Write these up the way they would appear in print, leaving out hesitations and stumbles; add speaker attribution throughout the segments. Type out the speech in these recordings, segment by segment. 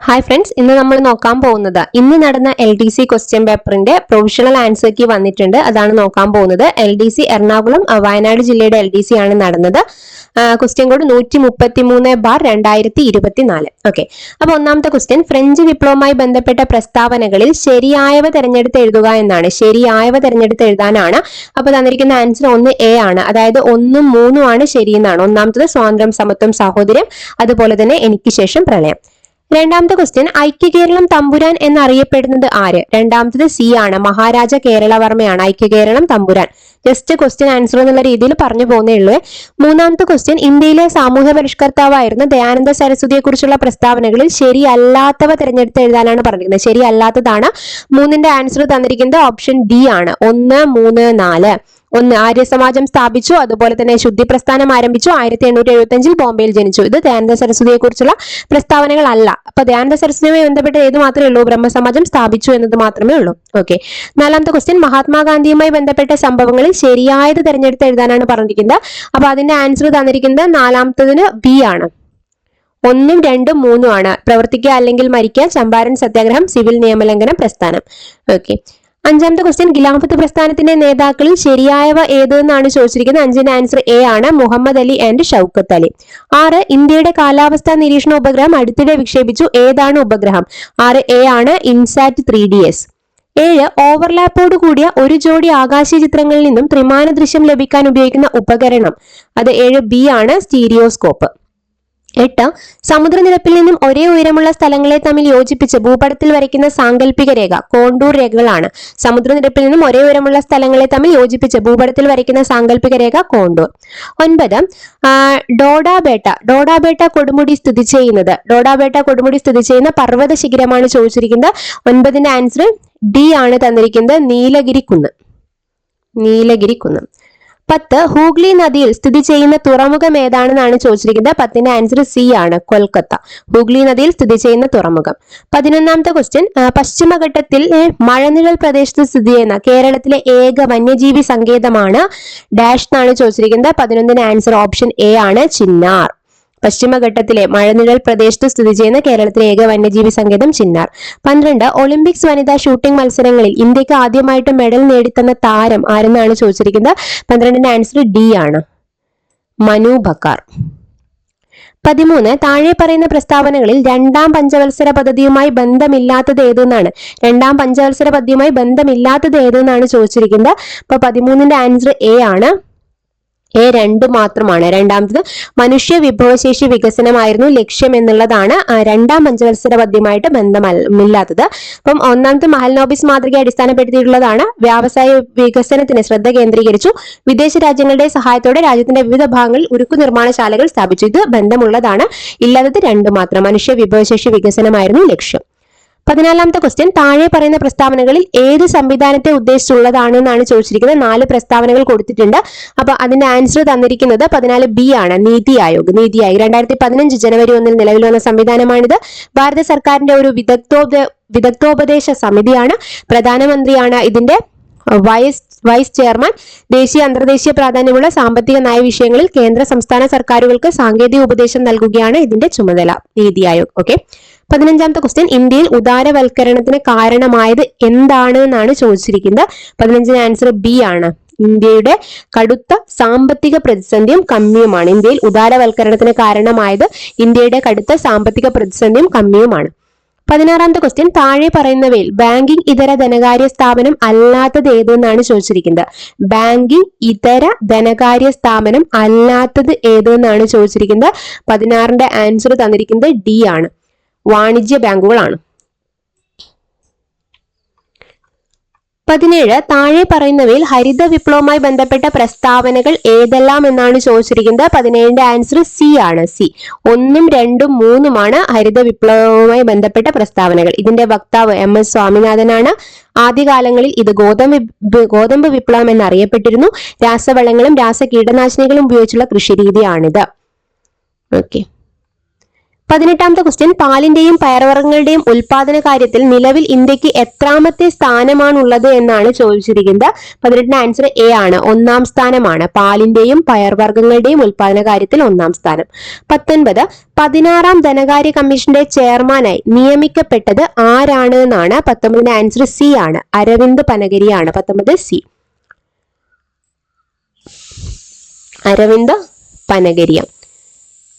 Speaker 1: Hi friends, ഇന്ന് നമ്മൾ നോക്കാൻ പോകുന്നത് ഇന്ന് നടന്ന LDC ക്വസ്റ്റ്യൻ പേപ്പറിന്റെ പ്രൊവിഷണൽ ആൻസർ കീ വന്നിട്ടുണ്ട്. അതാണ് നോക്കാൻ പോകുന്നത്. LDC എറണാകുളം വയനാട് ജില്ലയുടെ LDC ആണ് നടന്നത്. Question code 133/2024. ഓക്കെ, അപ്പൊ ഒന്നാമത്തെ ക്വസ്റ്റ്യൻ, ഫ്രഞ്ച് വിപ്ലവവുമായി ബന്ധപ്പെട്ട പ്രസ്താവനകളിൽ ശരിയായവ തെരഞ്ഞെടുത്ത് എഴുതുക എന്നാണ്. ശരിയായവ തെരഞ്ഞെടുത്ത് എഴുതാനാണ്. അപ്പൊ തന്നിരിക്കുന്ന ആൻസർ 1A ആണ്. അതായത് 1ഉം 3ഉം ആണ് ശരിയെന്നാണ്. ഒന്നാമത്തത് സ്വാതന്ത്ര്യം, സമത്വം, സാഹോദര്യം, അതുപോലെ തന്നെ എനിക്ക് ശേഷം പ്രളയം. രണ്ടാമത്തെ ക്വസ്റ്റ്യൻ, ഐക്യകേരളം തമ്പുരാൻ എന്നറിയപ്പെടുന്നത് ആര്? രണ്ടാമത്തത് C ആണ്. മഹാരാജ കേരളവർമ്മയാണ് ഐക്യകേരളം തമ്പുരാൻ. ജസ്റ്റ് ക്വസ്റ്റ്യൻ ആൻസർ എന്നുള്ള രീതിയിൽ പറഞ്ഞു പോകുന്നേ ഉള്ളൂ. മൂന്നാമത്തെ ക്വസ്റ്റ്യൻ, ഇന്ത്യയിലെ സാമൂഹ്യ പരിഷ്കർത്താവായിരുന്ന ദയാനന്ദ സരസ്വതിയെ കുറിച്ചുള്ള പ്രസ്താവനകളിൽ ശരിയല്ലാത്തവ തിരഞ്ഞെടുത്ത് എഴുതാനാണ് പറഞ്ഞിരിക്കുന്നത്. ശരിയല്ലാത്തതാണ്. 3ന്റെ ആൻസർ തന്നിരിക്കുന്നത് ഓപ്ഷൻ D ആണ്. 1, 3, 4. 1 ആര്യസമാജം സ്ഥാപിച്ചു, അതുപോലെ തന്നെ ശുദ്ധി പ്രസ്ഥാനം ആരംഭിച്ചു, 1875 ബോംബെയിൽ ജനിച്ചു. ഇത് ദയാനന്ദ സരസ്വതിയെ കുറിച്ചുള്ള പ്രസ്താവനകളല്ല. അപ്പൊ ദയാനന്ദ സരസ്വതിയുമായി ബന്ധപ്പെട്ട് ഏത് മാത്രമേ ഉള്ളൂ? ബ്രഹ്മസമാജം സ്ഥാപിച്ചു എന്നത് മാത്രമേ ഉള്ളൂ. ഓക്കെ, നാലാമത്തെ ക്വസ്റ്റ്യൻ, മഹാത്മാഗാന്ധിയുമായി ബന്ധപ്പെട്ട സംഭവങ്ങളിൽ ശരിയായത് തെരഞ്ഞെടുത്ത് എഴുതാനാണ് പറഞ്ഞിരിക്കുന്നത്. അപ്പൊ അതിന്റെ ആൻസർ തന്നിരിക്കുന്നത് നാലാമത്തതിന് B ആണ്. 1ഉം 2ഉം 3ഉം ആണ്. പ്രവർത്തിക്കുക അല്ലെങ്കിൽ മരിക്കുക, ചമ്പാരൻ സത്യാഗ്രഹം, സിവിൽ നിയമലംഘനം പ്രസ്ഥാനം. ഓക്കെ, അഞ്ചാമത്തെ ക്വസ്റ്റ്യൻ, ഖിലാഫത്ത് പ്രസ്ഥാനത്തിന്റെ നേതാക്കളിൽ ശരിയായവ ഏതെന്നാണ് ചോദിച്ചിരിക്കുന്നത്. 5ന്റെ ആൻസർ A ആണ്. മുഹമ്മദ് അലി ആൻഡ് ഷൗക്കത്ത് അലി. 6, ഇന്ത്യയുടെ കാലാവസ്ഥാ നിരീക്ഷണ ഉപഗ്രഹം അടുത്തിടെ വിക്ഷേപിച്ചു. ഏതാണ് ഉപഗ്രഹം? 6A ആണ്. ഇൻസാറ്റ് 3DS. 7, ഓവർലാപ്പോട് കൂടിയ ഒരു ജോഡി ആകാശ ചിത്രങ്ങളിൽ നിന്നും ത്രിമാന ദൃശ്യം ലഭിക്കാൻ ഉപയോഗിക്കുന്ന ഉപകരണം. അത് 7B ആണ്. സ്റ്റീരിയോസ്കോപ്പ്. 8, സമുദ്രനിരപ്പിൽ നിന്നും ഒരേ ഉയരമുള്ള സ്ഥലങ്ങളെ തമ്മിൽ യോജിപ്പിച്ച് ഭൂപടത്തിൽ വരയ്ക്കുന്ന സാങ്കല്പിക രേഖ കോണ്ടൂർ രേഖകളാണ്. സമുദ്രനിരപ്പിൽ നിന്നും ഒരേ ഉയരമുള്ള സ്ഥലങ്ങളെ തമ്മിൽ യോജിപ്പിച്ച് ഭൂപടത്തിൽ വരയ്ക്കുന്ന സാങ്കല്പിക രേഖ കോണ്ടൂർ. 9, ഡോഡാബേട്ട കൊടുമുടി സ്ഥിതി ചെയ്യുന്നത്. ഡോഡാബേട്ട കൊടുമുടി സ്ഥിതി ചെയ്യുന്ന പർവ്വത ശിഖരമാണ് ചോദിച്ചിരിക്കുന്നത്. 9ന്റെ ആൻസർ D ആണ് തന്നിരിക്കുന്നത്. നീലഗിരിക്കുന്ന്. 10, ഹൂഗ്ലി നദിയിൽ സ്ഥിതി ചെയ്യുന്ന തുറമുഖം ഏതാണെന്നാണ് ചോദിച്ചിരിക്കുന്നത്. 10ന്റെ ആൻസർ C ആണ്. കൊൽക്കത്ത. ഹൂഗ്ലി നദിയിൽ സ്ഥിതി ചെയ്യുന്ന തുറമുഖം. 11ാമത്തെ ക്വസ്റ്റ്യൻ, പശ്ചിമഘട്ടത്തിൽ മഴനിഴൽ പ്രദേശത്ത് സ്ഥിതി ചെയ്യുന്ന കേരളത്തിലെ ഏക വന്യജീവി സങ്കേതമാണ് ഡാഷ് എന്നാണ് ചോദിച്ചിരിക്കുന്നത്. 11ന്റെ ആൻസർ ഓപ്ഷൻ A ആണ്. ചിന്നാർ. പശ്ചിമഘട്ടത്തിലെ മഴനിഴൽ പ്രദേശത്ത് സ്ഥിതി ചെയ്യുന്ന കേരളത്തിലെ ഏക വന്യജീവി സങ്കേതം ചിന്നാർ. 12, ഒളിമ്പിക്സ് വനിതാ ഷൂട്ടിംഗ് മത്സരങ്ങളിൽ ഇന്ത്യക്ക് ആദ്യമായിട്ട് മെഡൽ നേടിത്തന്ന താരം ആരെന്നാണ് ചോദിച്ചിരിക്കുന്നത്. 12ന്റെ ആൻസർ D ആണ്. മനു ബക്കർ. 13, താഴെ പറയുന്ന പ്രസ്താവനകളിൽ രണ്ടാം പഞ്ചവത്സര പദ്ധതിയുമായി ബന്ധമില്ലാത്തത് ഏതെന്നാണ്. രണ്ടാം പഞ്ചവത്സര പദ്ധതിയുമായി ബന്ധമില്ലാത്തത് ഏതെന്നാണ് ചോദിച്ചിരിക്കുന്നത്. അപ്പൊ 13ന്റെ ആൻസർ A ആണ്. A 2 മാത്രമാണ്. രണ്ടാമത്തത് മനുഷ്യ വിഭവശേഷി വികസനമായിരുന്നു ലക്ഷ്യം എന്നുള്ളതാണ് രണ്ടാം പഞ്ചവത്സര പദ്ധതിയുമായിട്ട് ബന്ധമില്ലാത്തത്. അപ്പം ഒന്നാമത്തെ മഹൽനോബിസ് മാതൃകയെ അടിസ്ഥാനപ്പെടുത്തിയിട്ടുള്ളതാണ്. വ്യാവസായ വികസനത്തിന് ശ്രദ്ധ കേന്ദ്രീകരിച്ചു. വിദേശ രാജ്യങ്ങളുടെ സഹായത്തോടെ രാജ്യത്തിന്റെ വിവിധ ഭാഗങ്ങളിൽ ഉരുക്കു നിർമ്മാണശാലകൾ സ്ഥാപിച്ചു. ഇത് ബന്ധമുള്ളതാണ്. ഇല്ലാത്തത് 2 മാത്രം. മനുഷ്യ വിഭവശേഷി വികസനമായിരുന്നു ലക്ഷ്യം. 14ാമത്തെ ക്വസ്റ്റ്യൻ, താഴെ പറയുന്ന പ്രസ്താവനകളിൽ ഏത് സംവിധാനത്തെ ഉദ്ദേശിച്ചുള്ളതാണെന്നാണ് ചോദിച്ചിരിക്കുന്നത്. 4 പ്രസ്താവനകൾ കൊടുത്തിട്ടുണ്ട്. അപ്പൊ അതിന്റെ ആൻസർ തന്നിരിക്കുന്നത് 14B ആണ്. നീതി ആയോഗ്. 2015 ജനുവരി 1 നിലവിൽ വന്ന സംവിധാനമാണിത്. ഭാരത സർക്കാരിന്റെ ഒരു വിദഗ്ധോപദേശ സമിതിയാണ്. പ്രധാനമന്ത്രിയാണ് ഇതിന്റെ വൈസ് ചെയർമാൻ. ദേശീയ അന്തർദേശീയ പ്രാധാന്യമുള്ള സാമ്പത്തിക നയ വിഷയങ്ങളിൽ കേന്ദ്ര സംസ്ഥാന സർക്കാരുകൾക്ക് സാങ്കേതിക ഉപദേശം നൽകുകയാണ് ഇതിന്റെ ചുമതല. നീതി ആയോഗ്. ഓക്കെ, 15ാമത്തെ ക്വസ്റ്റ്യൻ, ഇന്ത്യയിൽ ഉദാരവൽക്കരണത്തിന് കാരണമായത് എന്താണ് എന്നാണ് ചോദിച്ചിരിക്കുന്നത്. 15ന്റെ ആൻസർ B ആണ്. ഇന്ത്യയുടെ കടുത്ത സാമ്പത്തിക പ്രതിസന്ധിയും കമ്മിയുമാണ്. ഇന്ത്യയിൽ ഉദാരവൽക്കരണത്തിന് കാരണമായത് ഇന്ത്യയുടെ കടുത്ത സാമ്പത്തിക പ്രതിസന്ധിയും കമ്മിയുമാണ്. 16ാമത്തെ ക്വസ്റ്റ്യൻ, താഴെ പറയുന്നവയിൽ ബാങ്കിംഗ് ഇതര ധനകാര്യ സ്ഥാപനം അല്ലാത്തത് ഏതെന്നാണ് ചോദിച്ചിരിക്കുന്നത്. ബാങ്കിംഗ് ഇതര ധനകാര്യ സ്ഥാപനം അല്ലാത്തത് ഏതെന്നാണ് ചോദിച്ചിരിക്കുന്നത്. 16ന്റെ ആൻസർ തന്നിരിക്കുന്നത് D ആണ്. വാണിജ്യ ബാങ്കുകളാണ്. 17, താഴെ പറയുന്നവയിൽ ഹരിത വിപ്ലവവുമായി ബന്ധപ്പെട്ട പ്രസ്താവനകൾ ഏതെല്ലാം എന്നാണ് ചോദിച്ചിരിക്കുന്നത്. 17ന്റെ ആൻസർ C ആണ്. 1ഉം 2ഉം 3ഉമാണ് ഹരിത വിപ്ലവവുമായി ബന്ധപ്പെട്ട പ്രസ്താവനകൾ. ഇതിന്റെ വക്താവ് MS സ്വാമിനാഥനാണ്. ആദ്യകാലങ്ങളിൽ ഇത് ഗോതമ്പ് വിപ്ലവം എന്നറിയപ്പെട്ടിരുന്നു. രാസവളങ്ങളും രാസ കീടനാശിനികളും ഉപയോഗിച്ചുള്ള കൃഷിരീതിയാണിത്. ഓക്കെ, 18ാമത്തെ ക്വസ്റ്റ്യൻ, പാലിന്റെയും പയർവർഗ്ഗങ്ങളുടെയും ഉൽപാദന കാര്യത്തിൽ നിലവിൽ ഇന്ത്യക്ക് എത്രാമത്തെ സ്ഥാനമാണുള്ളത് എന്നാണ് ചോദിച്ചിരിക്കുന്നത്. 18ന്റെ ആൻസർ എ ആണ്, 1ാം സ്ഥാനമാണ്. പാലിന്റെയും പയർവർഗ്ഗങ്ങളുടെയും ഉൽപാദന കാര്യത്തിൽ 1ാം സ്ഥാനം. 19, 16ാം ധനകാര്യ കമ്മീഷന്റെ ചെയർമാനായി നിയമിക്കപ്പെട്ടത് ആരാണ് എന്നാണ്. 19ന്റെ ആൻസർ സി ആണ്, അരവിന്ദ് പനഗരിയാണ്. 19 സി, അരവിന്ദ് പനഗരിയ.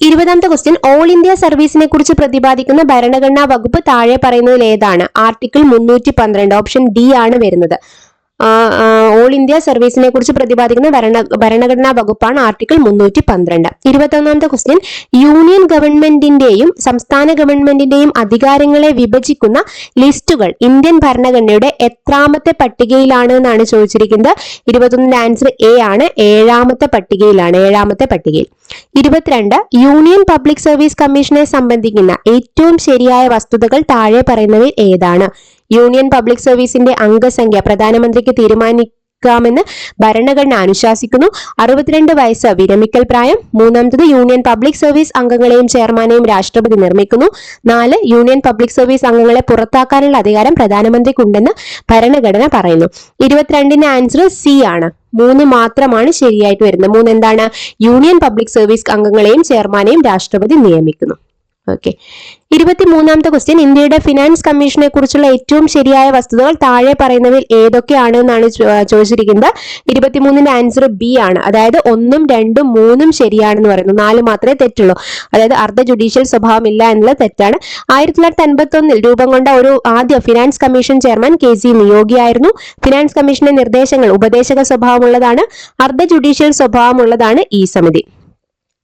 Speaker 1: 20ാമത്തെ ക്വസ്റ്റ്യൻ, ഓൾ ഇന്ത്യ സർവീസിനെ കുറിച്ച് പ്രതിപാദിക്കുന്ന ഭരണഘടനാ വകുപ്പ് താഴെ പറയുന്നതിൽ ഏതാണ്? ആർട്ടിക്കിൾ 312, ഓപ്ഷൻ ഡി ആണ് വരുന്നത്. ഓൾ ഇന്ത്യ സർവീസിനെ കുറിച്ച് പ്രതിപാദിക്കുന്ന ഭരണഘടനാ വകുപ്പാണ് ആർട്ടിക്കിൾ 312. 21ാമത്തെ ക്വസ്റ്റ്യൻ, യൂണിയൻ ഗവൺമെന്റിന്റെയും സംസ്ഥാന ഗവൺമെന്റിന്റെയും അധികാരങ്ങളെ വിഭജിക്കുന്ന ലിസ്റ്റുകൾ ഇന്ത്യൻ ഭരണഘടനയുടെ എത്രാമത്തെ പട്ടികയിലാണ് എന്നാണ് ചോദിച്ചിരിക്കുന്നത്. 21ന്റെ ആൻസർ എ ആണ്, 7ാമത്തെ പട്ടികയിലാണ്, 7ാമത്തെ പട്ടികയിൽ. 22, യൂണിയൻ പബ്ലിക് സർവീസ് കമ്മീഷനെ സംബന്ധിക്കുന്ന ഏറ്റവും ശരിയായ വസ്തുതകൾ താഴെ പറയുന്നവയിൽ ഏതാണ്? യൂണിയൻ പബ്ലിക് സർവീസിന്റെ അംഗസംഖ്യ പ്രധാനമന്ത്രിക്ക് തീരുമാനിക്കാമെന്ന് ഭരണഘടന അനുശാസിക്കുന്നു. 62 വയസ്സ് വിരമിക്കൽ പ്രായം. 3ാമത്തത്, യൂണിയൻ പബ്ലിക് സർവീസ് അംഗങ്ങളെയും ചെയർമാനെയും രാഷ്ട്രപതി നിർമ്മിക്കുന്നു. 4, യൂണിയൻ പബ്ലിക് സർവീസ് അംഗങ്ങളെ പുറത്താക്കാനുള്ള അധികാരം പ്രധാനമന്ത്രിക്കുണ്ടെന്ന് ഭരണഘടന പറയുന്നു. 22ന്റെ ആൻസർ സി ആണ്, 3 മാത്രമാണ് ശരിയായിട്ട് വരുന്നത്. 3 എന്താണ്? യൂണിയൻ പബ്ലിക് സർവീസ് അംഗങ്ങളെയും ചെയർമാനെയും രാഷ്ട്രപതി നിയമിക്കുന്നു. ഓക്കെ. 23ാമത്തെ ക്വസ്റ്റ്യൻ, ഇന്ത്യയുടെ ഫിനാൻസ് കമ്മീഷനെ കുറിച്ചുള്ള ഏറ്റവും ശരിയായ വസ്തുതകൾ താഴെ പറയുന്നവയിൽ ഏതൊക്കെയാണ് എന്നാണ് ചോദിച്ചിരിക്കുന്നത്. 23ന്റെ ആൻസർ ബി ആണ്, അതായത് 1, 2, 3 ശരിയാണെന്ന് പറയുന്നു. 4 മാത്രമേ തെറ്റുള്ളൂ, അതായത് അർദ്ധ ജുഡീഷ്യൽ സ്വഭാവം ഇല്ല എന്നുള്ളത് തെറ്റാണ്. 1951 രൂപം കൊണ്ട ഒരു ആദ്യ ഫിനാൻസ് കമ്മീഷൻ ചെയർമാൻ KC നിയോഗിയായിരുന്നു. ഫിനാൻസ് കമ്മീഷന്റെ നിർദ്ദേശങ്ങൾ ഉപദേശക സ്വഭാവമുള്ളതാണ്, അർദ്ധ ജുഡീഷ്യൽ സ്വഭാവമുള്ളതാണ് ഈ സമിതി.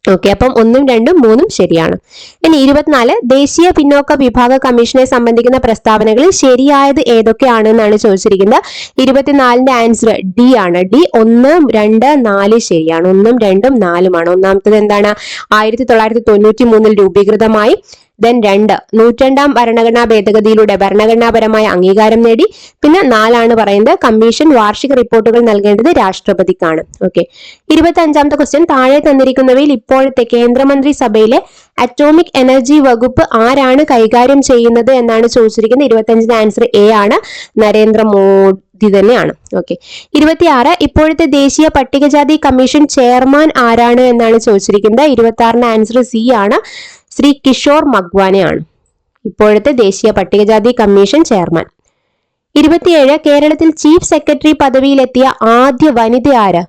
Speaker 1: ഓക്കെ, അപ്പം 1, 2, 3 ശരിയാണ്. ഇനി 24, ദേശീയ പിന്നോക്ക വിഭാഗ കമ്മീഷനെ സംബന്ധിക്കുന്ന പ്രസ്താവനകളിൽ ശരിയായത് ഏതൊക്കെയാണെന്നാണ് ചോദിച്ചിരിക്കുന്നത്. 24ന്റെ ആൻസർ ഡി ആണ്, ഡി. 1, 2, 4 ശരിയാണ്, 1, 2, 4 ഒന്നാമത്തത് എന്താണ്? 1993 രൂപീകൃതമായി. ദെൻ 2, 102ാം ഭരണഘടനാ ഭേദഗതിയിലൂടെ ഭരണഘടനാപരമായ അംഗീകാരം നേടി. പിന്നെ 4 പറയുന്നത് കമ്മീഷൻ വാർഷിക റിപ്പോർട്ടുകൾ നൽകേണ്ടത് രാഷ്ട്രപതിക്കാണ്. ഓക്കെ. 25ാമത്തെ ക്വസ്റ്റ്യൻ, താഴെ തന്നിരിക്കുന്നവയിൽ ഇപ്പോഴത്തെ കേന്ദ്രമന്ത്രി സഭയിലെ അറ്റോമിക് എനർജി വകുപ്പ് ആരാണ് കൈകാര്യം ചെയ്യുന്നത് എന്നാണ് ചോദിച്ചിരിക്കുന്നത്. 25ന്റെ ആൻസർ എ ആണ്, നരേന്ദ്രമോദി തന്നെയാണ്. ഓക്കെ. 26, ഇപ്പോഴത്തെ ദേശീയ പട്ടികജാതി കമ്മീഷൻ ചെയർമാൻ ആരാണ് എന്നാണ് ചോദിച്ചിരിക്കുന്നത്. 26ന്റെ ആൻസർ സി ആണ്, ശ്രീ കിഷോർ മഗ്വാനയാണ് ഇപ്പോഴത്തെ ദേശീയ പട്ടികജാതി കമ്മീഷൻ ചെയർമാൻ. 27, കേരളത്തിൽ ചീഫ് സെക്രട്ടറി പദവിയിലെത്തിയ ആദ്യ വനിത ആര്?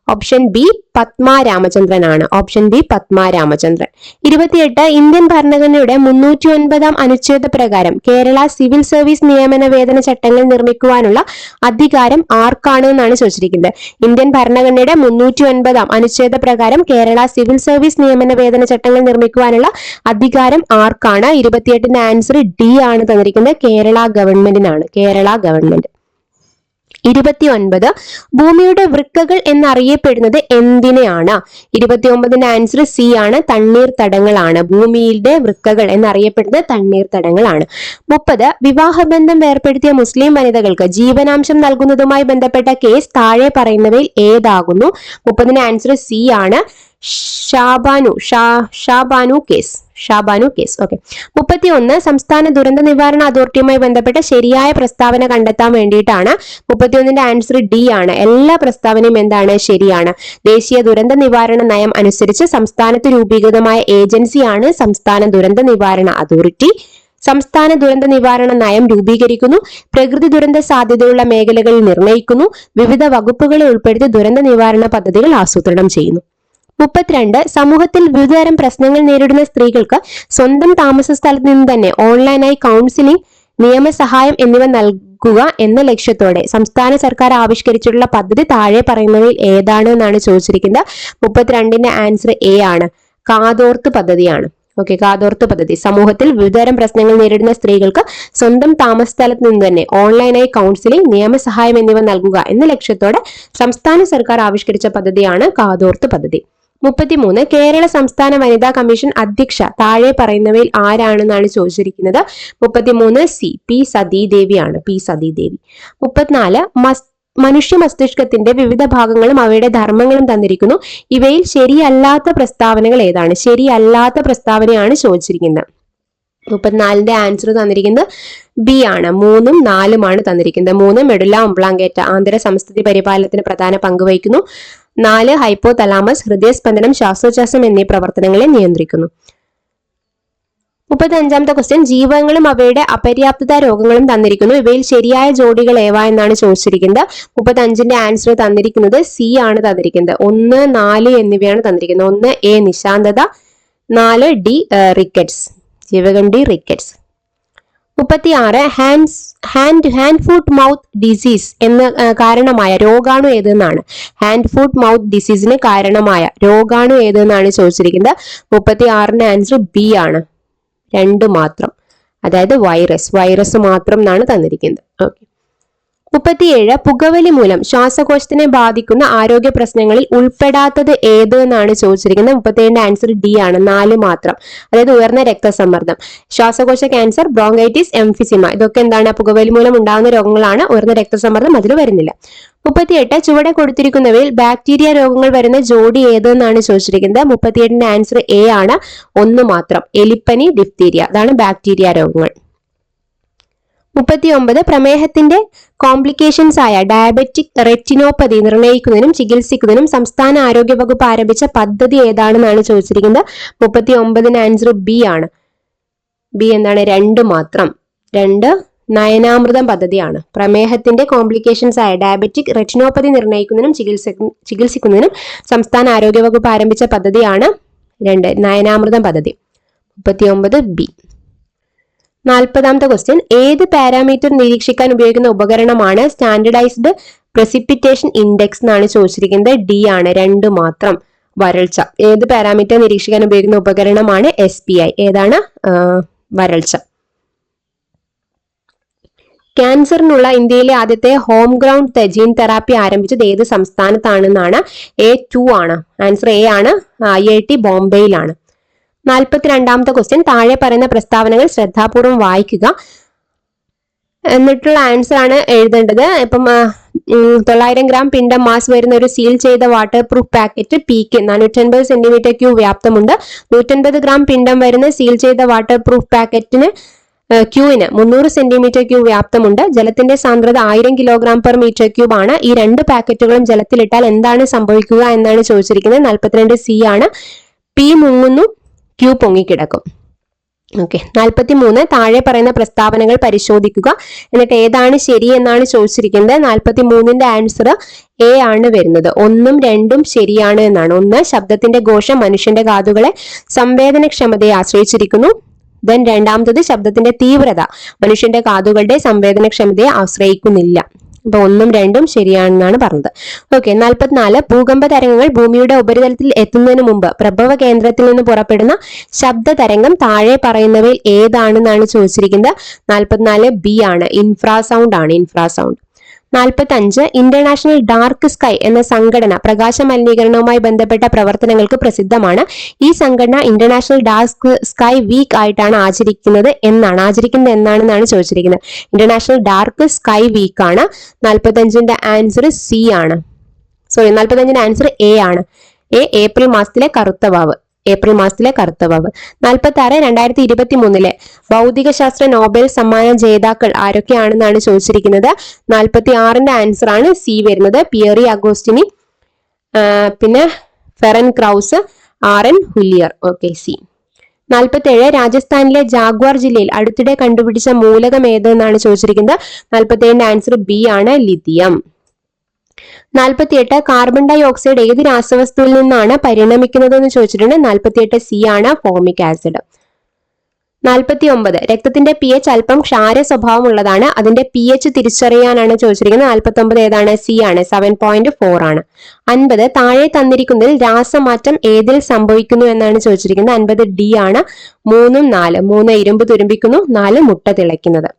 Speaker 1: ഓപ്ഷൻ ബി പത്മ രാമചന്ദ്രൻ ആണ്, option B Padma Ramachandran. 28, Indian ഭരണഘടനയുടെ 309ാം അനുച്ഛേദ പ്രകാരം കേരള സിവിൽ സർവീസ് നിയമന വേതന ചട്ടങ്ങൾ നിർമ്മിക്കുവാനുള്ള അധികാരം ആർക്കാണ് എന്നാണ് ചോദിച്ചിരിക്കുന്നത്. ഇന്ത്യൻ ഭരണഘടനയുടെ 309ാം അനുച്ഛേദ പ്രകാരം കേരള സിവിൽ സർവീസ് നിയമന വേതന ചട്ടങ്ങൾ നിർമ്മിക്കുവാനുള്ള അധികാരം ആർക്കാണ്? 28ന്റെ ആൻസർ ഡി ആണ് തന്നിരിക്കുന്നത്, കേരള ഗവൺമെന്റിനാണ്, കേരള ഗവൺമെന്റ്. 29, ഭൂമിയുടെ വൃക്കകൾ എന്നറിയപ്പെടുന്നത് എന്തിനെയാണ്? 29ന്റെ ആൻസർ സി ആണ്, തണ്ണീർത്തടങ്ങളാണ്. ഭൂമിയുടെ വൃക്കകൾ എന്നറിയപ്പെടുന്നത് തണ്ണീർത്തടങ്ങളാണ്. 30, വിവാഹബന്ധം വേർപ്പെടുത്തിയ മുസ്ലിം വനിതകൾക്ക് ജീവനാംശം നൽകുന്നതുമായി ബന്ധപ്പെട്ട കേസ് താഴെ പറയുന്നവയിൽ ഏതാകുന്നു? 30ന്റെ ആൻസർ സി ആണ്, ഷാബാനു കേസ്. ഓക്കെ. 31, സംസ്ഥാന ദുരന്ത നിവാരണ അതോറിറ്റിയുമായി ബന്ധപ്പെട്ട ശരിയായ പ്രസ്താവന കണ്ടെത്താൻ വേണ്ടിയിട്ടാണ്. 31ന്റെ ആൻസർ ഡി ആണ്, എല്ലാ പ്രസ്താവനയും എന്താണ്? ശരിയാണ്. ദേശീയ ദുരന്ത നിവാരണ നയം അനുസരിച്ച് സംസ്ഥാനത്ത് രൂപീകൃതമായ ഏജൻസിയാണ് സംസ്ഥാന ദുരന്ത നിവാരണ അതോറിറ്റി. സംസ്ഥാന ദുരന്ത നിവാരണ നയം രൂപീകരിക്കുന്നു, പ്രകൃതി ദുരന്ത സാധ്യതയുള്ള മേഖലകളിൽ നിർണ്ണയിക്കുന്നു, വിവിധ വകുപ്പുകളെ ഉൾപ്പെടുത്തി ദുരന്ത നിവാരണ പദ്ധതികൾ ആസൂത്രണം ചെയ്യുന്നു. 32, സമൂഹത്തിൽ വിവിധതരം പ്രശ്നങ്ങൾ നേരിടുന്ന സ്ത്രീകൾക്ക് സ്വന്തം താമസ സ്ഥലത്ത് നിന്ന് തന്നെ ഓൺലൈനായി കൗൺസിലിംഗ്, നിയമസഹായം എന്നിവ നൽകുക എന്ന ലക്ഷ്യത്തോടെ സംസ്ഥാന സർക്കാർ ആവിഷ്കരിച്ചിട്ടുള്ള പദ്ധതി താഴെ പറയുന്നവയിൽ ഏതാണ് എന്നാണ് ചോദിച്ചിരിക്കുന്നത്. 32ന്റെ ആൻസർ എ ആണ്, കാതോർത്ത് പദ്ധതിയാണ്. ഓക്കെ, കാതോർത്ത് പദ്ധതി സമൂഹത്തിൽ വിവിധതരം പ്രശ്നങ്ങൾ നേരിടുന്ന സ്ത്രീകൾക്ക് സ്വന്തം താമസ സ്ഥലത്ത് നിന്ന് തന്നെ ഓൺലൈനായി കൗൺസിലിംഗ്, നിയമസഹായം എന്നിവ നൽകുക എന്ന ലക്ഷ്യത്തോടെ സംസ്ഥാന സർക്കാർ ആവിഷ്കരിച്ച പദ്ധതിയാണ് കാതോർത്ത് പദ്ധതി. 33, കേരള സംസ്ഥാന വനിതാ കമ്മീഷൻ അധ്യക്ഷ താഴെ പറയുന്നവയിൽ ആരാണെന്നാണ് ചോദിച്ചിരിക്കുന്നത്. 33 സി, പി സതീദേവിയാണ്, പി സതീദേവി. 34, മനുഷ്യ മസ്തിഷ്കത്തിന്റെ വിവിധ ഭാഗങ്ങളും അവയുടെ ധർമ്മങ്ങളും തന്നിരിക്കുന്നു. ഇവയിൽ ശരിയല്ലാത്ത പ്രസ്താവനകൾ ഏതാണ്? ശരിയല്ലാത്ത പ്രസ്താവനയാണ് ചോദിച്ചിരിക്കുന്നത്. 34ന്റെ ആൻസർ തന്നിരിക്കുന്നത് ബി ആണ്. 3ഉം 4ഉമാണ് തന്നിരിക്കുന്നത്. 3 മെഡുല ഒംബ്ലാങ്കേറ്റ ആന്തര സംസ്ഥിതി പരിപാലനത്തിന് പ്രധാന പങ്ക് വഹിക്കുന്നു. 4 ഹൈപ്പോ തലാമസ് ഹൃദയസ്പന്ദനം, ശ്വാസോച്ഛ്വാസം എന്നീ പ്രവർത്തനങ്ങളെ നിയന്ത്രിക്കുന്നു. 35ാമത്തെ ക്വസ്റ്റ്യൻ, ജീവകങ്ങളും അവയുടെ അപര്യാപ്തത രോഗങ്ങളും തന്നിരിക്കുന്നു. ഇവയിൽ ശരിയായ ജോഡികൾ ഏവ എന്നാണ് ചോദിച്ചിരിക്കുന്നത്. 35ന്റെ ആൻസർ തന്നിരിക്കുന്നത് സി ആണ് തന്നിരിക്കുന്നത്. 1, 4 എന്നിവയാണ് തന്നിരിക്കുന്നത്. 1 എ നിശാന്തത, 4 ഡി റിക്കറ്റ്സ്, ജീവകം D rickets. 36 hand foot mouth disease എന്ന കാരണമായ രോഗാണു ഏതെന്നാണ്. ഹാൻഡ് ഫുട്ട് മൗത്ത് ഡിസീസിന് കാരണമായ രോഗാണു ഏതെന്നാണ് ചോദിച്ചിരിക്കുന്നത്. 36ന്റെ ആൻസർ ബി ആണ്, 2 മാത്രം, അതായത് വൈറസ് മാത്രം എന്നാണ് തന്നിരിക്കുന്നത്. ഓക്കെ. 37 പുകവലി മൂലം ശ്വാസകോശത്തിനെ ബാധിക്കുന്ന ആരോഗ്യ പ്രശ്നങ്ങളിൽ ഉൾപ്പെടാത്തത് ഏത് എന്നാണ് ചോദിച്ചിരിക്കുന്നത്. 37ന്റെ ആൻസർ ഡി ആണ്, 4 മാത്രം, അതായത് ഉയർന്ന രക്തസമ്മർദ്ദം, ശ്വാസകോശ ക്യാൻസർ, ബ്രോങ്കൈറ്റിസ്, എംഫിസിമ, ഇതൊക്കെ എന്താണ്? പുകവലി മൂലം ഉണ്ടാകുന്ന രോഗങ്ങളാണ്. ഉയർന്ന രക്തസമ്മർദ്ദം അതിൽ വരുന്നില്ല. 38 ചുവടെ കൊടുത്തിരിക്കുന്നവയിൽ ബാക്ടീരിയ രോഗങ്ങൾ വരുന്ന ജോഡി ഏത് എന്നാണ് ചോദിച്ചിരിക്കുന്നത്. 38ന്റെ ആൻസർ എ ആണ്, 1 മാത്രം, എലിപ്പനി, ഡിഫ്തീരിയ, അതാണ് ബാക്ടീരിയ രോഗങ്ങൾ. 39 പ്രമേഹത്തിന്റെ കോംപ്ലിക്കേഷൻസ് ആയ ഡയബറ്റിക് റെറ്റിനോപ്പതി നിർണ്ണയിക്കുന്നതിനും ചികിത്സിക്കുന്നതിനും സംസ്ഥാന ആരോഗ്യ വകുപ്പ് ആരംഭിച്ച പദ്ധതി ഏതാണെന്നാണ് ചോദിച്ചിരിക്കുന്നത്. 39ന്റെ ആൻസർ ബി ആണ്. ബി എന്താണ്? 2 മാത്രം, 2 നയനാമൃതം പദ്ധതിയാണ്. പ്രമേഹത്തിന്റെ കോംപ്ലിക്കേഷൻസ് ആയ ഡയബറ്റിക് റെറ്റിനോപ്പതി നിർണ്ണയിക്കുന്നതിനും ചികിത്സിക്കുന്നതിനും സംസ്ഥാന ആരോഗ്യ വകുപ്പ് ആരംഭിച്ച പദ്ധതിയാണ് 2 നയനാമൃതം പദ്ധതി. 39 ബി. 40ാമത്തെ ക്വസ്റ്റ്യൻ, ഏത് പാരാമീറ്റർ നിരീക്ഷിക്കാൻ ഉപയോഗിക്കുന്ന ഉപകരണമാണ് സ്റ്റാൻഡേർഡൈസ്ഡ് പ്രസിപ്പിറ്റേഷൻ ഇൻഡെക്സ് എന്നാണ് ചോദിച്ചിരിക്കുന്നത്. ഡി ആണ്, 2 മാത്രം, വരൾച്ച. ഏത് പാരാമീറ്റർ നിരീക്ഷിക്കാൻ ഉപയോഗിക്കുന്ന ഉപകരണമാണ്? SPI. ഏതാണ്? വരൾച്ച. ക്യാൻസറിനുള്ള ഇന്ത്യയിലെ ആദ്യത്തെ ഹോം ഗ്രൗണ്ട് ജീൻ തെറാപ്പി ആരംഭിച്ചത് ഏത് സംസ്ഥാനത്താണെന്നാണ്? A2 ആണ്, ആൻസർ എ ആണ്, IIT ബോംബെയിലാണ്. 42ാമത്തെ ക്വസ്റ്റ്യൻ, താഴെ പറയുന്ന പ്രസ്താവനകൾ ശ്രദ്ധാപൂർവം വായിക്കുക, എന്നിട്ടുള്ള ആൻസർ ആണ് എഴുതേണ്ടത്. ഇപ്പം 900 ഗ്രാം പിണ്ഡം മാസ് വരുന്ന ഒരു സീൽ ചെയ്ത water proof packet PK 450 cm³ വ്യാപ്തമുണ്ട്. 150 gram പിണ്ഡം വരുന്ന സീൽ ചെയ്ത വാട്ടർ പ്രൂഫ് പാക്കറ്റിന് ക്യൂവിന് 300 cm³ വ്യാപ്തമുണ്ട്. ജലത്തിന്റെ സാന്ദ്രത 1000 kg/m³ ആണ്. ഈ 2 പാക്കറ്റുകളും ജലത്തിലിട്ടാൽ എന്താണ് സംഭവിക്കുക എന്നാണ് ചോദിച്ചിരിക്കുന്നത്. 42 സി ആണ്, പി മുങ്ങുന്നു, ക്യൂ പൊങ്ങിക്കിടക്കും. ഓക്കെ. 43 താഴെ പറയുന്ന പ്രസ്താവനകൾ പരിശോധിക്കുക, എന്നിട്ട് ഏതാണ് ശരി എന്നാണ് ചോദിച്ചിരിക്കുന്നത്. 43ന്റെ ആൻസർ എ ആണ് വരുന്നത്. 1ഉം 2ഉം ശരിയാണ് എന്നാണ്. 1 ശബ്ദത്തിന്റെ ഘോഷം മനുഷ്യന്റെ കാതുകളെ സംവേദനക്ഷമതയെ ആശ്രയിച്ചിരിക്കുന്നു. ദെൻ രണ്ടാമത്തത് ശബ്ദത്തിന്റെ തീവ്രത മനുഷ്യന്റെ കാതുകളുടെ സംവേദനക്ഷമതയെ ആശ്രയിക്കുന്നില്ല. അപ്പൊ 1ഉം 2ഉം ശരിയാണെന്നാണ് പറഞ്ഞത്. ഓക്കെ. 44 ഭൂകമ്പ തരംഗങ്ങൾ ഭൂമിയുടെ ഉപരിതലത്തിൽ എത്തുന്നതിന് മുമ്പ് പ്രഭവ കേന്ദ്രത്തിൽ നിന്ന് പുറപ്പെടുന്ന ശബ്ദ തരംഗം താഴെ പറയുന്നവയിൽ ഏതാണെന്നാണ് ചോദിച്ചിരിക്കുന്നത്. 44 ബി ആണ്, ഇൻഫ്രാസൗണ്ട് ആണ്, ഇൻഫ്രാസൗണ്ട്. 45 ഇന്റർനാഷണൽ ഡാർക്ക് സ്കൈ എന്ന സംഘടന പ്രകാശ മലിനീകരണവുമായി ബന്ധപ്പെട്ട പ്രവർത്തനങ്ങൾക്ക് പ്രസിദ്ധമാണ്. ഈ സംഘടന ഇന്റർനാഷണൽ ഡാർക്ക് സ്കൈ വീക്ക് ആയിട്ടാണ് ആചരിക്കുന്നത് എന്നാണെന്നാണ് ചോദിച്ചിരിക്കുന്നത്. ഇന്റർനാഷണൽ ഡാർക്ക് സ്കൈ വീക്ക് ആണ്. 45ന്റെ ആൻസർ സി ആണ്. 45ന്റെ ആൻസർ എ ആണ്. ഏപ്രിൽ മാസത്തിലെ കറുത്ത വാവ്. 46 2023 ഭൗതികശാസ്ത്ര നോബൽ സമ്മാന ജേതാക്കൾ ആരൊക്കെയാണെന്നാണ് ചോദിച്ചിരിക്കുന്നത്. 46ന്റെ ആൻസർ ആണ് സി വരുന്നത്, പിയറി അഗോസ്റ്റിനി, പിന്നെ Ferran crows, RN ഹുല്ലിയർ. Okay, C. 47 രാജസ്ഥാനിലെ ജാഗ്വാർ ജില്ലയിൽ അടുത്തിടെ കണ്ടുപിടിച്ച മൂലകം ഏതെന്നാണ് ചോദിച്ചിരിക്കുന്നത്. 47ന്റെ ആൻസർ ബി ആണ്, ലിഥിയം. 48 കാർബൺ ഡൈ ഓക്സൈഡ് ഏത് രാസവസ്തുവിൽ നിന്നാണ് പരിണമിക്കുന്നത് എന്ന് ചോദിച്ചിട്ടുണ്ട്. 48 സി ആണ്, ഫോമിക് ആസിഡ്. 49 രക്തത്തിന്റെ pH അല്പം ക്ഷാര സ്വഭാവമുള്ളതാണ്. അതിന്റെ pH തിരിച്ചറിയാനാണ് ചോദിച്ചിരിക്കുന്നത്. 49 ഏതാണ്? സി ആണ്, 7.4 ആണ്. 50 താഴെ തന്നിരിക്കുന്നതിൽ രാസമാറ്റം ഏതിൽ സംഭവിക്കുന്നു എന്നാണ് ചോദിച്ചിരിക്കുന്നത്. 50 ഡി ആണ്, 3ഉം 4. 3 ഇരുമ്പ് തുരുമ്പിക്കുന്നു, 4 മുട്ട തിളയ്ക്കുന്നത്.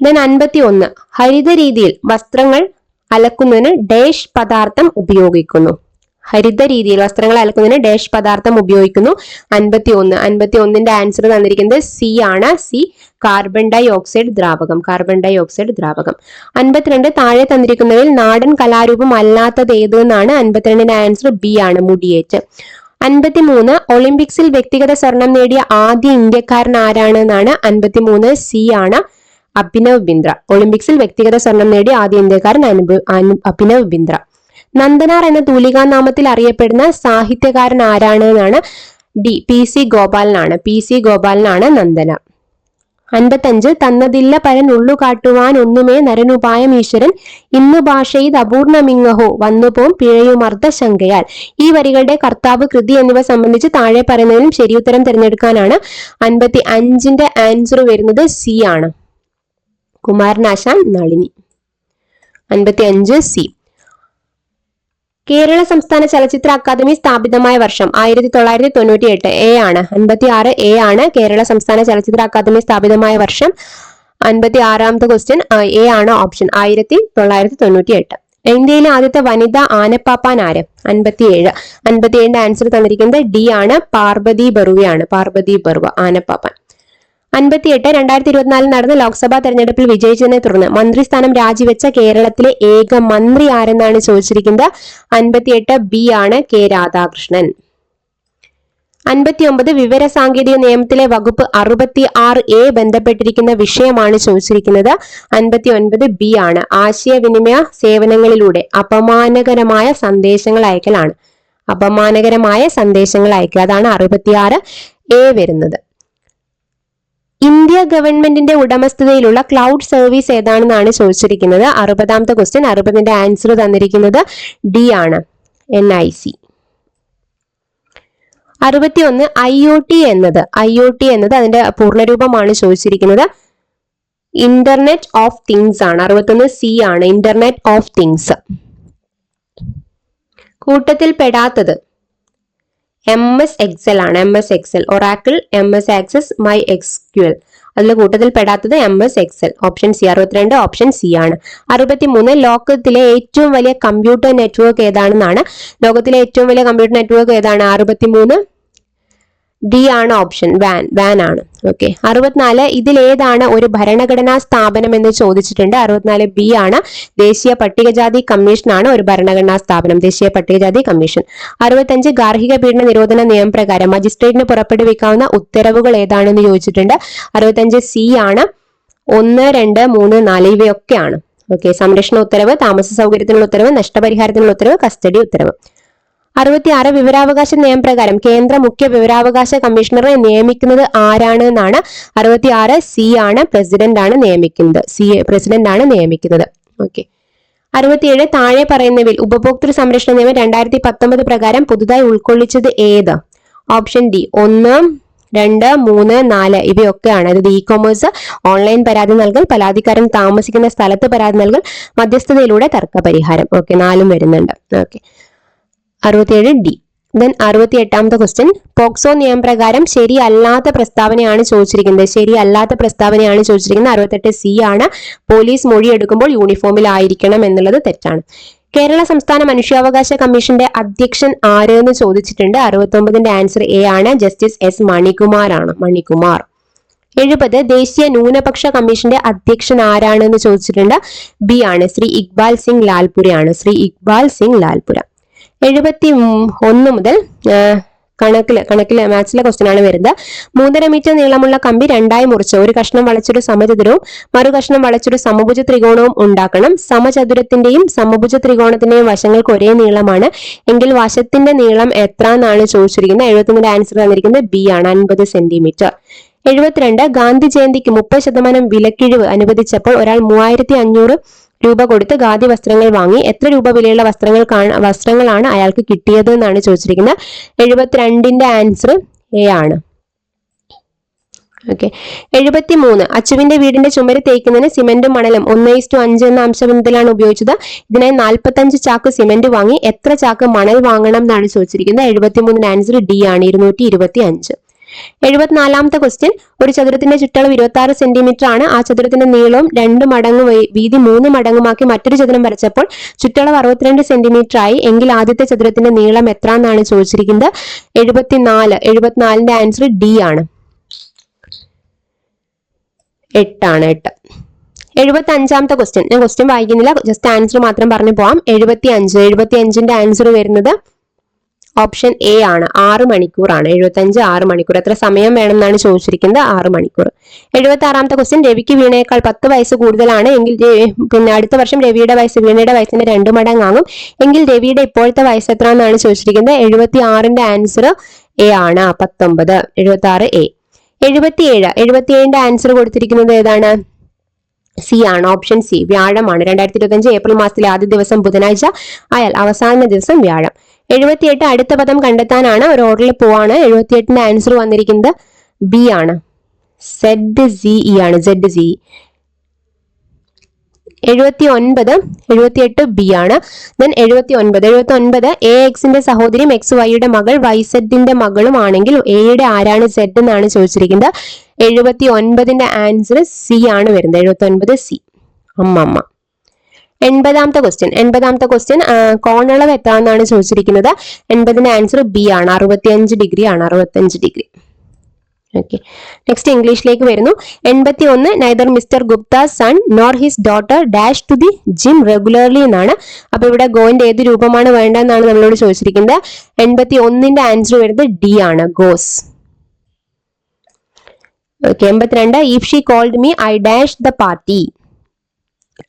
Speaker 1: 51 ഹരിത രീതിയിൽ വസ്ത്രങ്ങൾ അലക്കുന്നതിന് ഡേഷ് പദാർത്ഥം ഉപയോഗിക്കുന്നു. ഹരിത രീതിയിൽ വസ്ത്രങ്ങൾ അലക്കുന്നതിന് ഡാഷ് പദാർത്ഥം ഉപയോഗിക്കുന്നു. 51 ആൻസർ തന്നിരിക്കുന്നത് സി ആണ്. സി കാർബൺ ഡൈ ഓക്സൈഡ് ദ്രാവകം. 52 താഴെ തന്നിരിക്കുന്നവയിൽ നാടൻ കലാരൂപം അല്ലാത്തത് ഏത് എന്നാണ്. 52 ആൻസർ ബി ആണ്, മുടിയേറ്റ്. 53 ഒളിമ്പിക്സിൽ വ്യക്തിഗത സ്വർണം നേടിയ ആദ്യ ഇന്ത്യക്കാരൻ ആരാണ് എന്നാണ്. 53 സി ആണ്, അഭിനവ് ബിന്ദ്ര. ഒളിമ്പിക്സിൽ വ്യക്തിഗത സ്വർണം നേടിയ ആദ്യ ഇന്ത്യക്കാരൻ അഭിനവ് ബിന്ദ്ര. നന്ദനാർ എന്ന തൂലികാ നാമത്തിൽ അറിയപ്പെടുന്ന സാഹിത്യകാരൻ ആരാണ് എന്നാണ്. ഡി പി സി ഗോപാലനാണ് നന്ദനാർ. 55 തന്നതില്ല പരൻ ഉള്ളു കാട്ടുവാൻ ഒന്നുമേ നരനുപായം ഈശ്വരൻ ഇന്നു ഭാഷയിൽ അപൂർണമിങ്ങഹോ വന്നുപോം പിഴയുമർദ്ദ ശങ്കയാൽ. ഈ വരികളുടെ കർത്താവ്, കൃതി എന്നിവ സംബന്ധിച്ച് താഴെ പറയുന്നതിലും ശരിയുത്തരം തിരഞ്ഞെടുക്കാനാണ്. 55 ആൻസർ വരുന്നത് സി ആണ്, കുമാരനാശാൻ നളിനി. 55 സി. കേരള സംസ്ഥാന ചലച്ചിത്ര അക്കാദമി സ്ഥാപിതമായ വർഷം 1998. എ ആണ്. 56 എ ആണ്, കേരള സംസ്ഥാന ചലച്ചിത്ര അക്കാദമി സ്ഥാപിതമായ വർഷം. 56ാമത്തെ ക്വസ്റ്റ്യൻ എ ആണ് ഓപ്ഷൻ, 1998. ഇന്ത്യയിലെ ആദ്യത്തെ വനിതാ ആനപ്പാപ്പാൻ ആര്? 57. 57 ആൻസർ തന്നിരിക്കുന്നത് ഡി ആണ്, പാർവതി ബറുവയാണ്. പാർവതി ബറുവ ആനപ്പാപ്പാൻ. 58 2024 നടന്ന ലോക്സഭാ തെരഞ്ഞെടുപ്പിൽ വിജയിച്ചതിനെ തുടർന്ന് മന്ത്രിസ്ഥാനം രാജിവെച്ച കേരളത്തിലെ ഏക മന്ത്രി ആരെന്നാണ് ചോദിച്ചിരിക്കുന്നത്. 58 ബി ആണ്, കെ രാധാകൃഷ്ണൻ. 59 വിവര സാങ്കേതിക നിയമത്തിലെ വകുപ്പ് 66A ബന്ധപ്പെട്ടിരിക്കുന്ന വിഷയമാണ് ചോദിച്ചിരിക്കുന്നത്. 59 ബി ആണ്, ആശയവിനിമയ സേവനങ്ങളിലൂടെ അപമാനകരമായ സന്ദേശങ്ങൾ അയക്കലാണ്. അപമാനകരമായ സന്ദേശങ്ങൾ അയക്കുക, അതാണ് 66A വരുന്നത്. ഇന്ത്യ ഗവൺമെന്റിന്റെ ഉടമസ്ഥതയിലുള്ള ക്ലൗഡ് സർവീസ് ഏതാണെന്നാണ് ചോദിച്ചിരിക്കുന്നത്. 60ാമത്തെ ക്വസ്റ്റ്യൻ. 60ന്റെ ആൻസർ തന്നിരിക്കുന്നത് ഡി ആണ്, NIC. 61 IoT എന്നത് അതിന്റെ പൂർണ്ണരൂപമാണ് ചോദിച്ചിരിക്കുന്നത്. ഇന്റർനെറ്റ് ഓഫ് തിങ്സ് ആണ്. 61 സി ആണ്, ഇന്റർനെറ്റ് ഓഫ് തിങ്സ്. കൂട്ടത്തിൽ പെടാത്തത് MS Excel ആണ്. MS Excel, Oracle, MS access, my SQL. അതിൽ കൂട്ടത്തിൽ പെടാത്തത് MS Excel. Option C. 62 option C ആണ്. 63 ലോകത്തിലെ ഏറ്റവും വലിയ കമ്പ്യൂട്ടർ നെറ്റ്വർക്ക് ഏതാണെന്നാണ്. ലോകത്തിലെ ഏറ്റവും വലിയ കമ്പ്യൂട്ടർ നെറ്റ്വർക്ക് ഏതാണ്? 63 ഡി ആണ് ഓപ്ഷൻ, വാൻ ആണ്. ഓക്കെ. 64 ഇതിൽ ഏതാണ് ഒരു ഭരണഘടനാ സ്ഥാപനം എന്ന് ചോദിച്ചിട്ടുണ്ട്. 64 ബി ആണ്, ദേശീയ പട്ടികജാതി കമ്മീഷൻ ആണ് ഒരു ഭരണഘടനാ സ്ഥാപനം, ദേശീയ പട്ടികജാതി കമ്മീഷൻ. 65 ഗാർഹിക പീഡന നിരോധന നിയമപ്രകാരം മജിസ്ട്രേറ്റിന് പുറപ്പെടുവിക്കാവുന്ന ഉത്തരവുകൾ ഏതാണെന്ന് ചോദിച്ചിട്ടുണ്ട്. 65 സി ആണ്, 1, 2, 3, 4 ഇവയൊക്കെയാണ്. ഓക്കെ. സംരക്ഷണ ഉത്തരവ്, താമസ സൗകര്യത്തിനുള്ള ഉത്തരവ്, നഷ്ടപരിഹാരത്തിനുള്ള ഉത്തരവ്, കസ്റ്റഡി ഉത്തരവ്. 66 വിവരാവകാശ നിയമപ്രകാരം കേന്ദ്ര മുഖ്യ വിവരാവകാശ കമ്മീഷണറെ നിയമിക്കുന്നത് ആരാണ് എന്നാണ്. 66 സി ആണ്, പ്രസിഡന്റ് ആണ് നിയമിക്കുന്നത്. ഓക്കെ. 67 താഴെ പറയുന്നവയിൽ ഉപഭോക്തൃ സംരക്ഷണ നിയമം 2019 പ്രകാരം പുതുതായി ഉൾക്കൊള്ളിച്ചത് ഏത്? ഓപ്ഷൻ ഡി 1, 2, 3, 4 ഇവയൊക്കെയാണ്. അതായത് ഇ-കൊമേഴ്സ്, ഓൺലൈൻ പരാതി നൽകൽ, പരാതിക്കാരൻ താമസിക്കുന്ന സ്ഥലത്ത് പരാതി നൽകൽ, മധ്യസ്ഥതയിലൂടെ തർക്കപരിഹാരം. ഓക്കെ, 4 വരുന്നുണ്ട്. ഓക്കെ. 67 ഡി. ദെൻ 68ാമത്തെ ക്വസ്റ്റ്യൻ. പോക്സോ നിയമപ്രകാരം ശരിയല്ലാത്ത പ്രസ്താവനയാണ് ചോദിച്ചിരിക്കുന്നത്. 68 സി ആണ്, പോലീസ് മൊഴിയെടുക്കുമ്പോൾ യൂണിഫോമിലായിരിക്കണം എന്നുള്ളത് തെറ്റാണ്. കേരള സംസ്ഥാന മനുഷ്യാവകാശ കമ്മീഷന്റെ അധ്യക്ഷൻ ആര് എന്ന് ചോദിച്ചിട്ടുണ്ട്. 69ന്റെ ആൻസർ എ ആണ്, ജസ്റ്റിസ് S മണികുമാർ ആണ്. 70 ദേശീയ ന്യൂനപക്ഷ കമ്മീഷന്റെ അധ്യക്ഷൻ ആരാണെന്ന് ചോദിച്ചിട്ടുണ്ട്. ബി ആണ്, ശ്രീ ഇക്ബാൽ സിംഗ് ലാൽപുരയാണ്. 71 മുതൽ കണക്കിലെ മാത്സിലെ ക്വസ്റ്റ്യൻ ആണ് വരുന്നത്. 3.5 മീറ്റർ നീളമുള്ള കമ്പി രണ്ടായി മുറിച്ച് ഒരു കഷ്ണം വളച്ചൊരു സമചതുരവും മറു കഷ്ണം വളച്ചൊരു സമഭുജ ത്രികോണവും ഉണ്ടാക്കണം. സമചതുരത്തിന്റെയും സമഭുജ ത്രികോണത്തിന്റെയും വശങ്ങൾക്ക് ഒരേ നീളമാണ് എങ്കിൽ വശത്തിന്റെ നീളം എത്ര എന്നാണ് ചോദിച്ചിരിക്കുന്നത്. 71ന്റെ ആൻസർ തന്നിരിക്കുന്നത് ബി ആണ്, 50 സെന്റിമീറ്റർ. 72 ഗാന്ധി ജയന്തിക്ക് 30% വിലക്കിഴിവ് അനുവദിച്ചപ്പോൾ ഒരാൾ 3500 രൂപ കൊടുത്ത് ഖാദി വസ്ത്രങ്ങൾ വാങ്ങി. എത്ര രൂപ വിലയുള്ള വസ്ത്രങ്ങളാണ് അയാൾക്ക് കിട്ടിയത് എന്നാണ് ചോദിച്ചിരിക്കുന്നത്. 72ന്റെ ആൻസർ എ ആണ്. ഓക്കെ. 73 അച്ചുവിന്റെ വീടിന്റെ ചുമര് തേക്കുന്നതിന് സിമന്റും മണലും 1:5 എന്ന അംശബന്ധത്തിലാണ് ഉപയോഗിച്ചത്. ഇതിനായി 45 ചാക്ക് സിമന്റ് വാങ്ങി. എത്ര ചാക്ക് മണൽ വാങ്ങണം എന്നാണ് ചോദിച്ചിരിക്കുന്നത്. 73ന്റെ ആൻസർ ഡി ആണ്, 225. 74ാമത്തെ ക്വസ്റ്റ്യൻ, ഒരു ചതുരത്തിന്റെ ചുറ്റളവ് 26 സെന്റിമീറ്റർ ആണ്. ആ ചതുരത്തിന്റെ നീളവും 2 മടങ്ങ് വീതി 3 മടങ്ങുമാക്കി മറ്റൊരു ചതുരം വരച്ചപ്പോൾ ചുറ്റളവ് 62 സെന്റിമീറ്റർ ആയി. എങ്കിൽ ആദ്യത്തെ ചതുരത്തിന്റെ നീളം എത്ര എന്നാണ് ചോദിച്ചിരിക്കുന്നത്? 74. 74ന്റെ ആൻസർ ഡി ആണ്. 8 ആണ്. 8. 75ാമത്തെ ക്വസ്റ്റ്യൻ, ഞാൻ ക്വസ്റ്റ്യൻ വായിക്കുന്നില്ല, ജസ്റ്റ് ആൻസർ മാത്രം പറഞ്ഞു പോവാം. 75. 75ന്റെ ആൻസർ വരുന്നത് ഓപ്ഷൻ എ ആണ്. 6 മണിക്കൂറാണ്. 75 6 മണിക്കൂർ. എത്ര സമയം വേണം എന്നാണ് ചോദിച്ചിരിക്കുന്നത്? 6 മണിക്കൂർ. 76ാമത്തെ ക്വസ്റ്റ്യൻ, രവിക്ക് വീണയേക്കാൾ 10 വയസ്സ് കൂടുതലാണ് എങ്കിൽ പിന്നെ അടുത്ത വർഷം രവിയുടെ വയസ്സ് വീണയുടെ വയസ്സിന്റെ 2 മടങ്ങാകും. എങ്കിൽ രവിയുടെ ഇപ്പോഴത്തെ വയസ്സ് എത്ര എന്നാണ് ചോദിച്ചിരിക്കുന്നത്? 76ന്റെ ആൻസർ എ ആണ്. 19. 76 എ. 77. 77ന്റെ ആൻസർ കൊടുത്തിരിക്കുന്നത് ഏതാണ്? സി ആണ്. Option C, വ്യാഴമാണ്. 2025 ഏപ്രിൽ മാസത്തിലെ ആദ്യ ദിവസം ബുധനാഴ്ച ആയാൽ അവസാന ദിവസം വ്യാഴം. 78 അടുത്ത പദം കണ്ടെത്താനാണ്. ഒരു ഓർഡറിൽ പോവാണ്. 78ന്റെ ആൻസർ വന്നിരിക്കുന്നത് ബി ആണ്. ZZE ആണ്. ZZE. 78 ബി ആണ്. ദെൻ 79 AXന്റെ സഹോദരിയും XYയുടെ മകൾ YZന്റെ മകളും ആണെങ്കിൽ എയുടെ ആരാണ് Z എന്നാണ് ചോദിച്ചിരിക്കുന്നത്. 79ന്റെ ആൻസർ സി ആണ് വരുന്നത്. 79 സി, അമ്മ. 80ാമത്തെ ക്വസ്റ്റ്യൻ, കോണളവ് എത്ര എന്നാണ് ചോദിച്ചിരിക്കുന്നത്? 80ന്റെ ആൻസർ ബി ആണ്. 65 ഡിഗ്രി ആണ്. 65 ഡിഗ്രി. ഓക്കെ, നെക്സ്റ്റ് ഇംഗ്ലീഷിലേക്ക് വരുന്നു. 81 neither mister Gupta son nor his daughter dash to the gym regularly എന്നാണ്. അപ്പൊ ഇവിടെ ഗോയിന്റെ ഏത് രൂപമാണ് വേണ്ടതെന്നാണ് നമ്മളോട് ചോദിച്ചിരിക്കുന്നത്. 81ന്റെ ആൻസർ വരുന്നത് ഡി ആണ്, goes. Okay, 82 if she called me I dash the party.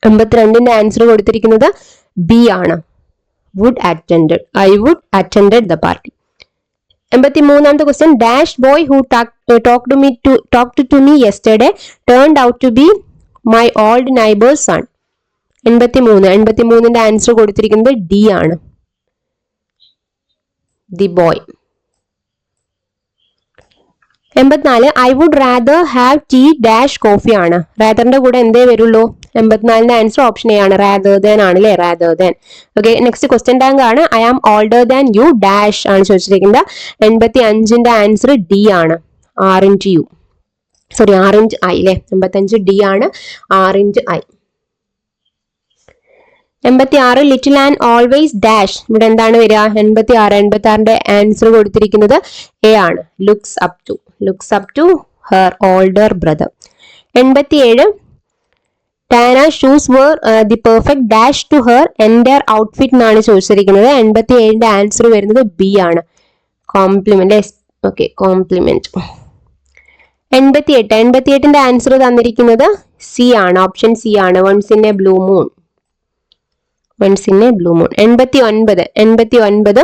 Speaker 1: 82ന്റെ ആൻസർ കൊടുത്തിരിക്കുന്നത് ബി ആണ്, would attended. I would attended the party. 83ാമത്തെ question, dash boy who talked to me yesterday turned out to be my old neighbour's sun. 83ന്റെ answer കൊടുത്തിരിക്കുന്നത് D ആണ്, the boy. 84 I would rather have tea dash coffee ആണ്. റാദറിന്റെ കൂടെ എന്തേ വരുള്ളൂ? 84ന്റെ answer option A ആണ്, റാദർ ദാൻ ആണ് അല്ലേ, rather than. Okay, next question ടാങ്ക് ആണ്. I am older than you dash ആണ് ചോദിച്ചിരിക്കുന്നത്. 85ന്റെ ആൻസർ ഡി ആണ്, R/U. സോറി, R/I അല്ലേ. 85 ഡി ആണ്, R/I. 86 little and always dash. ഇവിടെ എന്താണ് വരിക? 86ന്റെ ആൻസർ കൊടുത്തിരിക്കുന്നത് എ ആണ്, looks up to her older brother. 87 ടാന shoes were the perfect dash to her entire outfit എന്നാണ് ചോദിച്ചിരിക്കുന്നത്. 87ന്റെ ആൻസർ വരുന്നത് ബി ആണ്, കോംപ്ലിമെന്റ്. Okay, compliment. 88ന്റെ ആൻസർ തന്നിരിക്കുന്നത് സി ആണ്, ഓപ്ഷൻ സി ആണ്, once in a blue moon. 89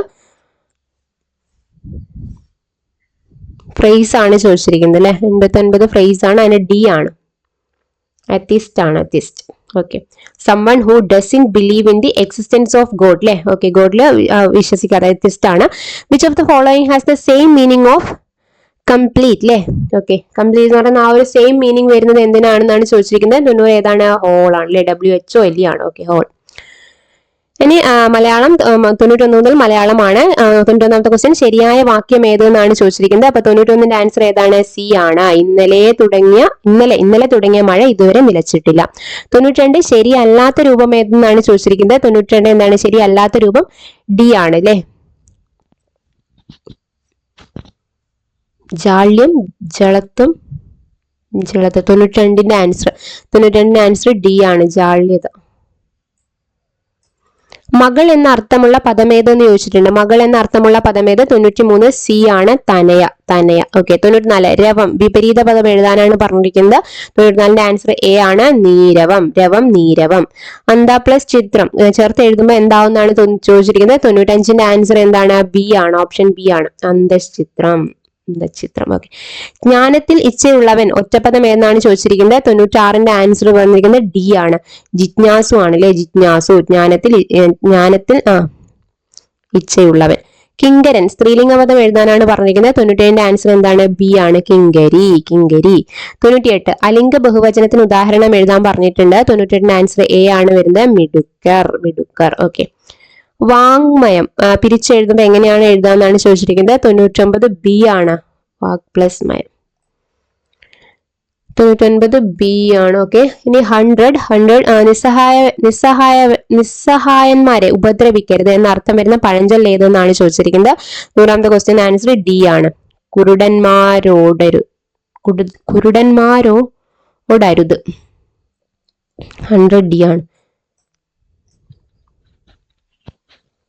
Speaker 1: phrase ആണ് ചോദിച്ചിരിക്കുന്നത് അല്ലെ. 89 ഫ്രേസ് ആണ്, അതിന് ഡി ആണ്, അത്തിസ്റ്റ് ആണ്, atheist. Okay, someone who doesn't believe in the existence of God അല്ലെ. ഓക്കെ, ഗോഡില് വിശ്വസിക്കാതെ അത്തിസ്റ്റ് ആണ്. which of the following has the same meaning of complete അല്ലെ. ഓക്കെ, കംപ്ലീറ്റ് എന്ന് പറയുന്ന ആ ഒരു സെയിം മീനിങ് വരുന്നത് എന്തിനാണെന്നാണ് ചോദിച്ചിരിക്കുന്നത്. 90 ഏതാണ്? ഹോൾ ആണ് അല്ലെ, WHOLE ആണ്. Okay, whole. ഇനി മലയാളം 91 മുതൽ മലയാളമാണ്. 91ാമത്തെ ക്വസ്റ്റ്യൻ, ശരിയായ വാക്യം ഏതെന്നാണ് ചോദിച്ചിരിക്കുന്നത്. അപ്പൊ 91ന്റെ ആൻസർ ഏതാണ്? സി ആണ്, ഇന്നലെ തുടങ്ങിയ മഴ ഇതുവരെ നിലച്ചിട്ടില്ല. 92 ശരിയല്ലാത്ത രൂപം ഏതെന്നാണ് ചോദിച്ചിരിക്കുന്നത്. 92 എന്താണ് ശരിയല്ലാത്ത രൂപം? ഡി ആണ് അല്ലെ, ജാള്യം, ജളത്വം, ജളത. 92ന്റെ ആൻസർ ഡി ആണ്, ജാള്യത. മകൾ എന്ന അർത്ഥമുള്ള പദമേതെന്ന് ചോദിച്ചിട്ടുണ്ട്. മകൾ എന്ന അർത്ഥമുള്ള പദമേത്? 93 സി ആണ്, തനയ. ഓക്കെ, 94 രവം, വിപരീത പദം എഴുതാനാണ് പറഞ്ഞിരിക്കുന്നത്. 94ന്റെ ആൻസർ എ ആണ്, നീരവം. നീരവം. അന്ത പ്ലസ് ചിത്രം ചേർത്ത് എഴുതുമ്പോൾ എന്താവുന്നാണ് ചോദിച്ചിരിക്കുന്നത്. 95ന്റെ ആൻസർ എന്താണ്? ബി ആണ്, ഓപ്ഷൻ ബി ആണ്, അന്തശ്ചിത്രം. ഓക്കെ, ജ്ഞാനത്തിൽ ഇച്ഛയുള്ളവൻ ഒറ്റപ്പദം ഏതെന്നാണ് ചോദിച്ചിരിക്കുന്നത്. 96ന്റെ ആൻസർ വന്നിരിക്കുന്നത് ഡി ആണ്, ജിജ്ഞാസു ആണ് അല്ലെ, ജിജ്ഞാസു. ജ്ഞാനത്തിൽ ഇച്ഛയുള്ളവൻ. കിങ്കരൻ സ്ത്രീലിംഗപദം എഴുതാനാണ് പറഞ്ഞിരിക്കുന്നത്. 97ന്റെ ആൻസർ എന്താണ്? ബി ആണ്, കിങ്കരി. 98 അലിംഗ ബഹുവചനത്തിന് ഉദാഹരണം എഴുതാൻ പറഞ്ഞിട്ടുണ്ട്. 98ന്റെ ആൻസർ എ ആണ് വരുന്നത്, മിടുക്കർ. ഓക്കെ, വാങ്മയം പിരിച്ചെഴുതുമ്പോൾ എങ്ങനെയാണ് എഴുതാന്നാണ് ചോദിച്ചിരിക്കുന്നത്. 99 ബി ആണ്, വാക് പ്ലസ് മയം. 99 ബി ആണ്. ഓക്കെ, ഇനി 100 നിസ്സഹായന്മാരെ ഉപദ്രവിക്കരുത് എന്ന അർത്ഥം വരുന്ന പഴഞ്ചൊല്ല് ഏതെന്നാണ് ചോദിച്ചിരിക്കുന്നത്. 100ാമത്തെ ക്വസ്റ്റ്യൻ ആൻസർ ഡി ആണ്. കുരുടന്മാരോടരുത്. 100 ഡി ആണ്.